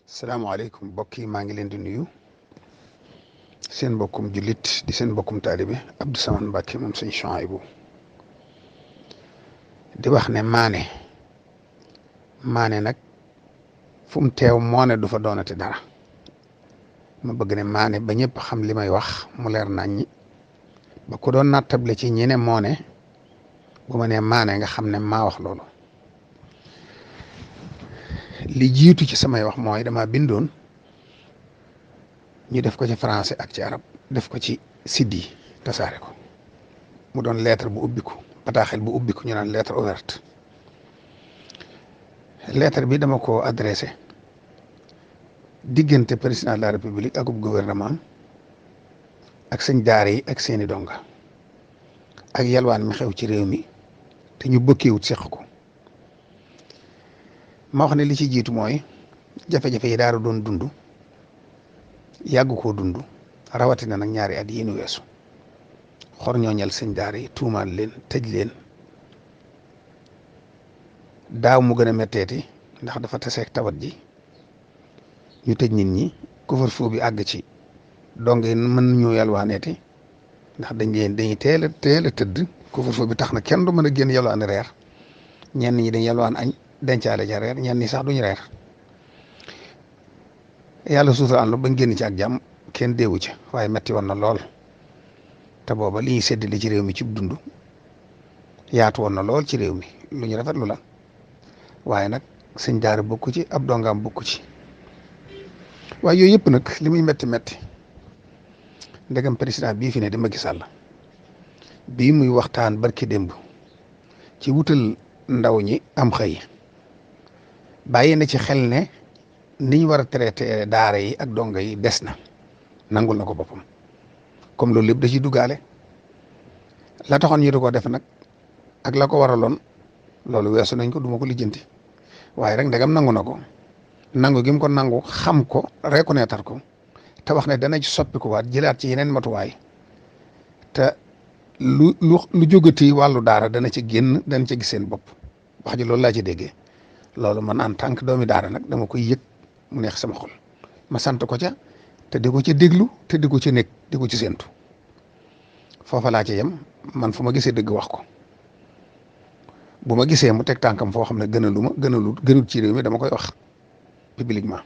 salaamaaleykum mbokk yi maa ngi leen di nuyu seen mbokkum jullit di seen mbokkum taalibe Abdou Samane Mbacke moom sëñ Chouaïbou di wax ne maane nag fu mu teew moo ne du fa doonati dara ma bëgg ne maane ba ñëpp xam li may wax mu leer naññi ba ku doon nattable ci ñi ne moo ne bu ma nee maane nga xam ne maa wax loolu li jiitu ci samay wax mooy dama bindoon ñu def ko ci français ak ci arab def ko ci siddi tasaare ko mu doon lettre bu ubbiku bataaxel bu ubbiku ñu naan lettre ouverte lettre bi dama ko adressé diggante président de la république ak gouvernement ak sëñ daara yi ak seeni donga ak yalwaan mi xew ci réew mi te ñu bëkkeewut seq ko ma wax ne li ci jiitu mooy jafe-jafe yi daara doon dund yàgg koo dund rawatina nag ñaari at yi nu weesu xor ñooñal sëñ daara yi tuumaal leen tëj leen daaw mu gën a metteeti ndax dafa taseeg tawat ji ñu tëj nit ñi couvre-feu bi àgg ci donc mën ñu yalwaaneeti ndax dañuy teel a tëdd couvre-feu bi tax na kenn du mën a génn yalwaani reer ñenn ñi dañ yalwaan añ dencaale ca reer ñenn ñi sax duñu reer yàlla suutal la bañ génn ci ak jàmm kenn deewu ci waaye metti woon na lool te booba li ñuy séddale ci réew mi ci dund yaatu woon na lool ci réew mi lu ñu rafetlu la waaye nag sëñ daara bokku ci ab dongaam bokku ci waaye yooyu yëpp nag li muy metti ndegam président bii fi ne di Macky Sall bii muy waxtaan barki démb ci wutal ndaw ñi am xëy bàyyi na ci xel ne niñ war a traité daara yi ak donga yi des na nangul na ko boppam comme loolu lépp da ciy duggaale la taxoon ñu di ko def nag ak la ko waraloon loolu weesu nañ ko duma ko lijjanti waaye rek ndegam nangu na ko nangu gi mu ko nangu xam ko reconnaître ko te wax ne dana ci soppi ko waat jëlaat ci yeneen matuwaay te lu jógati wàllu daara dana ci génn dana ci gis seen bopp wax ji loolu laa ci déggee loolu man en tant que doomi daara nag dama koy yëg mu neex sama xol ma sant ko ca te di ko ca déglu te di ko ca nekk di ko ci séentu foofa laa ci yem man fu ma gisee dëgg wax ko bu ma gisee mu teg tànkam foo xam ne gënut ci réew mi dama koy wax publiquement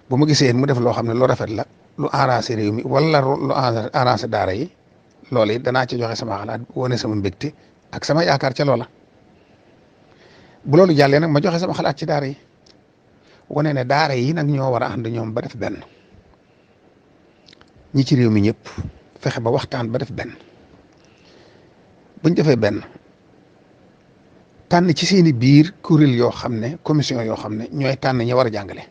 bu ma gisee mu def loo xam ne lu rafet la lu arrangé réew mi wala lu arrangé daara yi loolu it danaa ci joxe sama xalaat wane sama mbégte ak sama yaakaar ca loola bu loolu jàllee nag ma joxe sama xalaat ci daara yi wane ne daara yi nag ñoo war a ànd ñoom ba def benn ñi ci réew mi ñëpp fexe ba waxtaan ba def benn buñ defee benn tànn ci seeni biir kuréel yoo xam ne commission yoo xam ne ñooy tànn ñi war a jàngale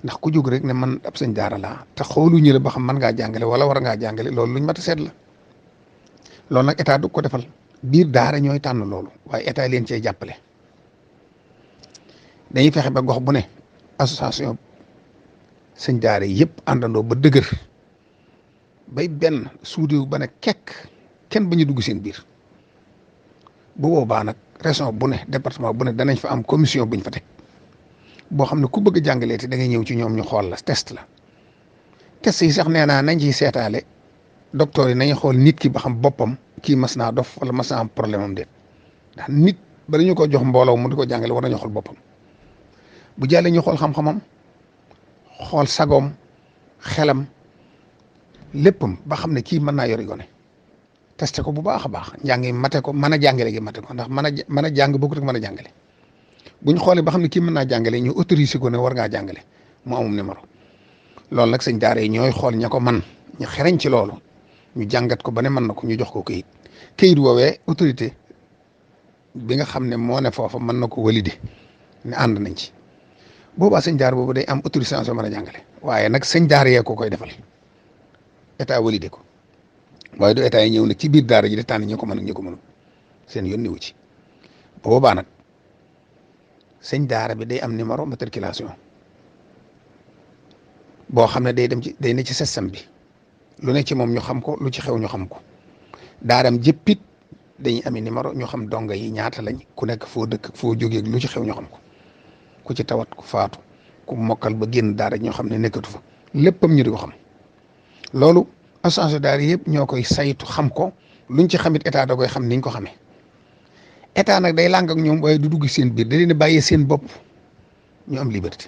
ndax ku jóg rek ne man ab sëñ daara laa te xooluñu la ba xam mën ngaa jàngale wala war ngaa jàngale loolu luñ mat a seet la loolu nag état du ko defal biir daara ñooy tànn loolu waaye état leen cee jàppale dañuy fexe ba gox bu ne association sëñ daara yëpp àndandoo ba dëgër bay benn suudiw ba ne kenn ba ñu dugg seen biir bu boobaa nag région bu ne département bu ne danañ fa am commission buñ fa teg boo xam ne ku bëgg a jàngalee te da ngay ñëw ci ñoom ñu xool la test yi sax nee naa nañ ciy seetaale docteur yi nañu xool nit ki ba xam boppam kii mas naa dof wala mas naa am problème am déet ndax nit bala ñu ko jox mbooloo mu di ko jàngale war nañu xool boppam bu jàllee ñu xool xam-xamam xool sagoom xelam léppam ba xam ne kii mën naa yori gone testé ko bu baax a baax njàng mate ko mën a jàngale gi mate ko ndax mën a jàng bokkut ak mën a jàngale bu ñu xoolee ba xam ne kii mën naa jàngale ñu autorisé ko ne war ngaa jàngale mu amum numéro loolu nag sëñ daara yi ñooy xool ña ko man ñu xereñ ci loolu ñu jàngat ko ba ne mën na ko ñu jox ko këyit woowee autorité bi nga xam ne moo ne foofa mën na ko valider ne ànd nañ ci boobaa sëñ daara boobu day am autorisation mën a jàngale waaye nag sëñ daara yee ko koy defal état valider ko waaye du état yi ñëw nag ci biir daara ji di tànn ñi ko mën ak ñi ko mënul seen yoon niwu ci boobaa nag sëñ daara bi day am numéro matriculation boo xam ne day ne ci système bi lu ne ci moom ñu xam ko lu ci xew ñu xam ko daaram jëppit dañuy ami numéro ñu xam donga yi ñaata lañ ku nekk foo dëkk foo jógee lu ci xew ñu xam ko ku ci tawat ku faatu ku mokkal ba génn daara ñoo xam ne nekkatu fa léppam ñu di ko xam loolu association daara yëpp ñoo koy saytu xam ko luñ ci xamit état da koy xam niñ ko xamee état nag day làng ak ñoom waaye du dugg seen biir da leen di bàyyee seen bopp ñu am liberté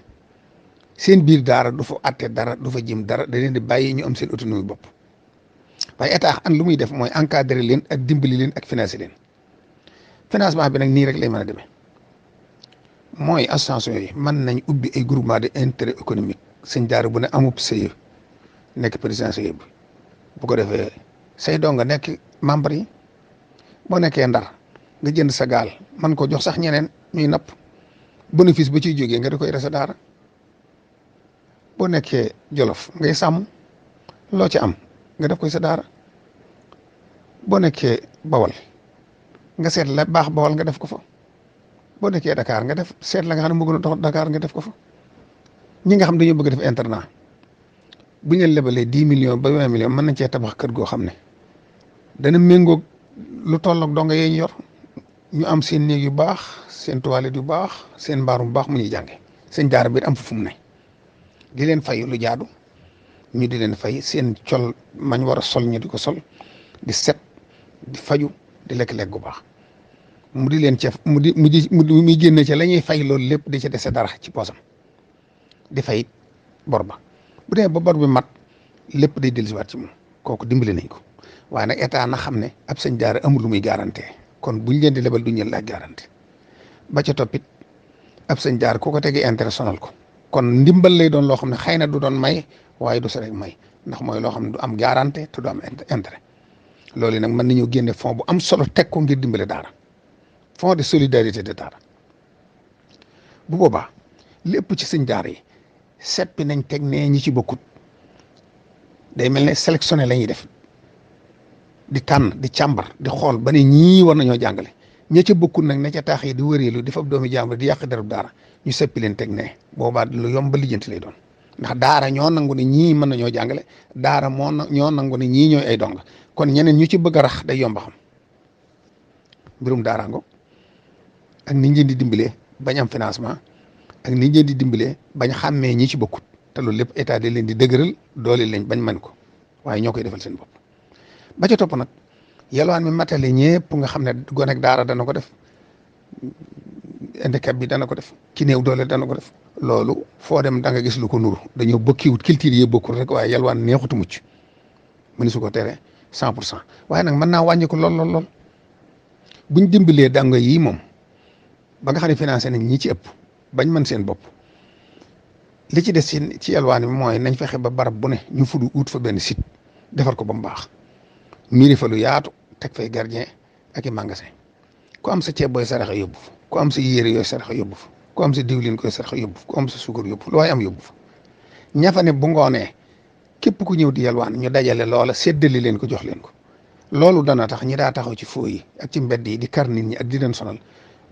seen biir daara du fa atte dara du fa jëm dara da leen di bàyyi ñu am seen autonomie bopp waaye état an lu muy def mooy encadrer leen ak dimbali leen ak financer leen financement bi nag nii rek lay mën a demee mooy association yi mën nañ ubbi ay groupement de intérêt économique sëñ daara bu ne amub CIE nekk président CIE bi bu ko defee say doo nga nekk membre yi boo nekkee Ndar nga jënd sa gaal man ko jox sax ñeneen ñuy napp bénéfice ba ciy jógee nga di koy resa daara boo nekkee Jolof ngay sàmm loo ci am nga def koy sa daara boo nekkee Bawol nga seet la baax Bawol nga def ko fa boo nekkee Dakar nga def seet la nga xam ne moo gën a dox Dakar nga def ko fa ñi nga xam dañoo bëgg def internat bu ñu leen lebalee 10 millions ba 20 millions mën nañ cee tabax kër goo xam ne dana méngoog lu tolloog donga yee ñu yor ñu am seen néeg yu baax seen toilette yu baax seen mbaarum bu baax mu ñuy jànge seen daara bi am fu mu ne di leen fay lu jaadu ñu di leen fay seen col mañ war a sol ñu di ko sol di set di faju di lekk-lekk gu baax mu di leen ca muy génne ca la ñuy fay loolu lépp di ca dese dara ci poosam di fay bor ba bu dee ba bor bi mat lépp day dellusiwaat ci moom kooku dimbali nañ ko waaye nag état na xam ne ab sëñ daara amul lu muy garanté kon buñ leen di lebal du ñu laaj garanté ba ca toppit ab sëñ daara ku ko tegee intérêt sonal ko kon ndimbal lay doon loo xam ne xëy na du doon may waaye du sa rek may ndax mooy loo xam ne du am garanté te du am intérêt loolu nag mën nañoo génne fond bu am solo teg ko ngir dimbale daara fond de solidarité de daara bu boobaa lépp ci sëñ daara yi seppi nañ teg nee ñi ci bokkut day mel ne sélectionné la ñuy def di tànn di càmbar di xool ba ne ñii war nañoo jàngale ña ca bokkut nag ne ca taax yi di wëreelu di fab doomi jàmbur di yàq derub daara ñu seppi leen teg nee boobaa lu yomb ba lijjanti lay doon ndax daara ñoo nangu ne ñii mën nañoo jàngale daara ñoo nangu ne ñii ñooy ay donga kon ñeneen ñu ci bëgg a rax day yomb a xam mbirum daaraango ak ni ñu di dimbalee bañ am financement ak ni ñu di dimbalee bañ xàmmee ñi ci bokkut te loolu lépp état da leen di dëgëral doole lañ bañ man ko waaye ñoo koy defal seen bopp. ba ca topp nag yalwaan mi matale ñëpp nga xam ne gone ak daara dana ko def handicap bi dana ko def ki néew doole dana ko def loolu foo dem da nga gis lu ko nuru dañoo bokkiwut culture yi bokkul rek waaye yalwaan neexutu mucc mëni su ko tere 100% waaye nag mën naa wàññi ko lool buñ dimbalee danga yi moom ba nga xam ne financé nañ ñi ci ëpp bañ mën seen bopp li ci des ci yalwaan bi mooy nañ fexe ba barab bu ne ñu fudu ut fa benn site defar ko ba mu baax miiri fa lu yaatu teg fay gardien ak i magasin ku am sa ceeb booy saraxa yóbbu fa ku am sa yére yooyu saraxa yóbbu fa ku am sa diwlin koy saraxa yóbbu fa ku am sa suukar yóbbu fa lu waaye am yóbbu fa ñafa ne bu ngoonee képp ku ñëw di yalwaan ñu dajale loola séddali leen ko jox leen ko loolu dana tax ñi daa taxaw ci foo yi ak ci mbedd yi di kar nit ñi ak di leen sonal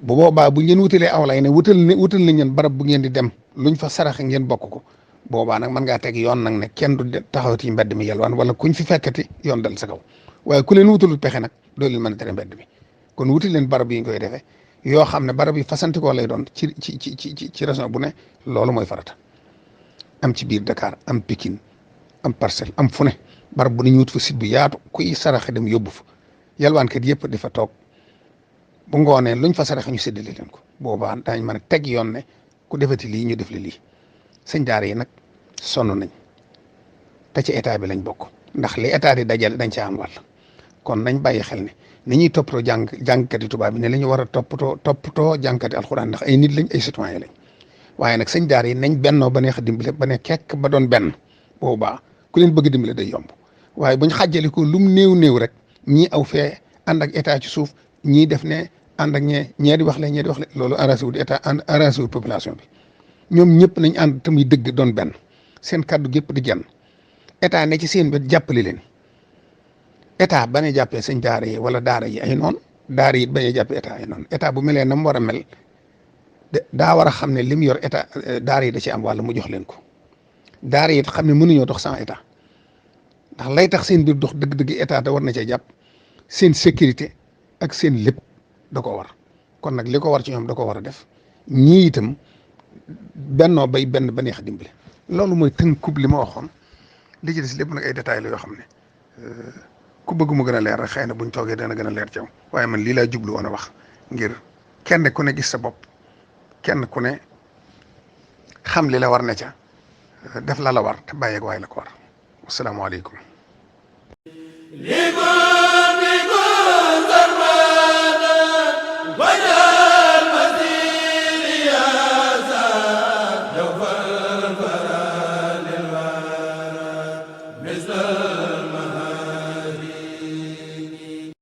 bu boobaa bu ngeen wutalee aw lay ne wutal nañ leen barab bu ngeen di dem luñ fa saraxe ngeen bokk ko boobaa nag mën ngaa teg yoon nag ne kenn du taxaw ci mbedd mi yalwaan wala kuñ fi fekkati yoon dal sa kaw waaye ku leen wutalul pexe nag doo leen mën a tere mbedd mi kon wutal leen barab yi ñu koy defee yoo xam ne barab yi fasantikoo lay doon ci région bu ne loolu mooy farata am ci biir Dakar am Pikine am Parcelles am fu ne barab bu ne ñu wut fa site bu yaatu kuy saraxe dem yóbbu fa yalwaankat yëpp di fa toog bu ngoonee luñ fa saraxe ñu séddale leen ko boobaa daañ mën a teg yoon ne ku defati lii ñu def li lii sëñ daara yi nag sonn nañ te ci état bi lañ bokk ndax li état di dajale dañ ca am wàll kon nañ bàyyi xel ne ni ñuy toppatoo jàngkati tubaab bi ne la ñu war a toppatoo jàngkati alxuraan ndax ay nit lañ ay citoyen lañ waaye nag sëñ daara yi nañ bennoo ba neex a dimbale ba ne kekk ba doon benn boobaa ku leen bëgg dimbale day yomb waaye buñ xàjjali ko lum néew rek ñii aw fee ànd ak état ci suuf ñii def ne ànd ak ñee di wax ñee di wax loolu arrangé wul état arrangé wul population bi ñoom ñëpp nañ ànd te muy dëgg doon benn seen kàddu gépp di jenn état ne ci seen wet jàppale leen état bañ a jàppee sëñ daara yi wala daara yi ay noonu daara yi bañ a jàppee état ay noonu état bu melee na mu war a mel daa war a xam ne lim yor état daara yi da ci am wàlla mu jox leen ko daara yi xam ne mënuñoo dox sans état ndax lay tax seen biir dox dëgg-dëgg état da war na cee jàpp seen sécurité ak seen lépp da ko war kon nag li ko war ci ñoom da ko war a def ñii itam bennoo bay benn ba neex a dimbale loolu mooy tënkub li ma waxoon li ci des lépp nag ay détails la yoo xam ne ku bëgg mu gën a leer rek xëy na buñ toogee dana gën a leer ci yow waaye man lii laa jublu woon a wax ngir kenn ku ne gis sa bopp kenn ku ne xam li la war ne ca def la war te bàyyeeg waay la ko war asalaamaaleykum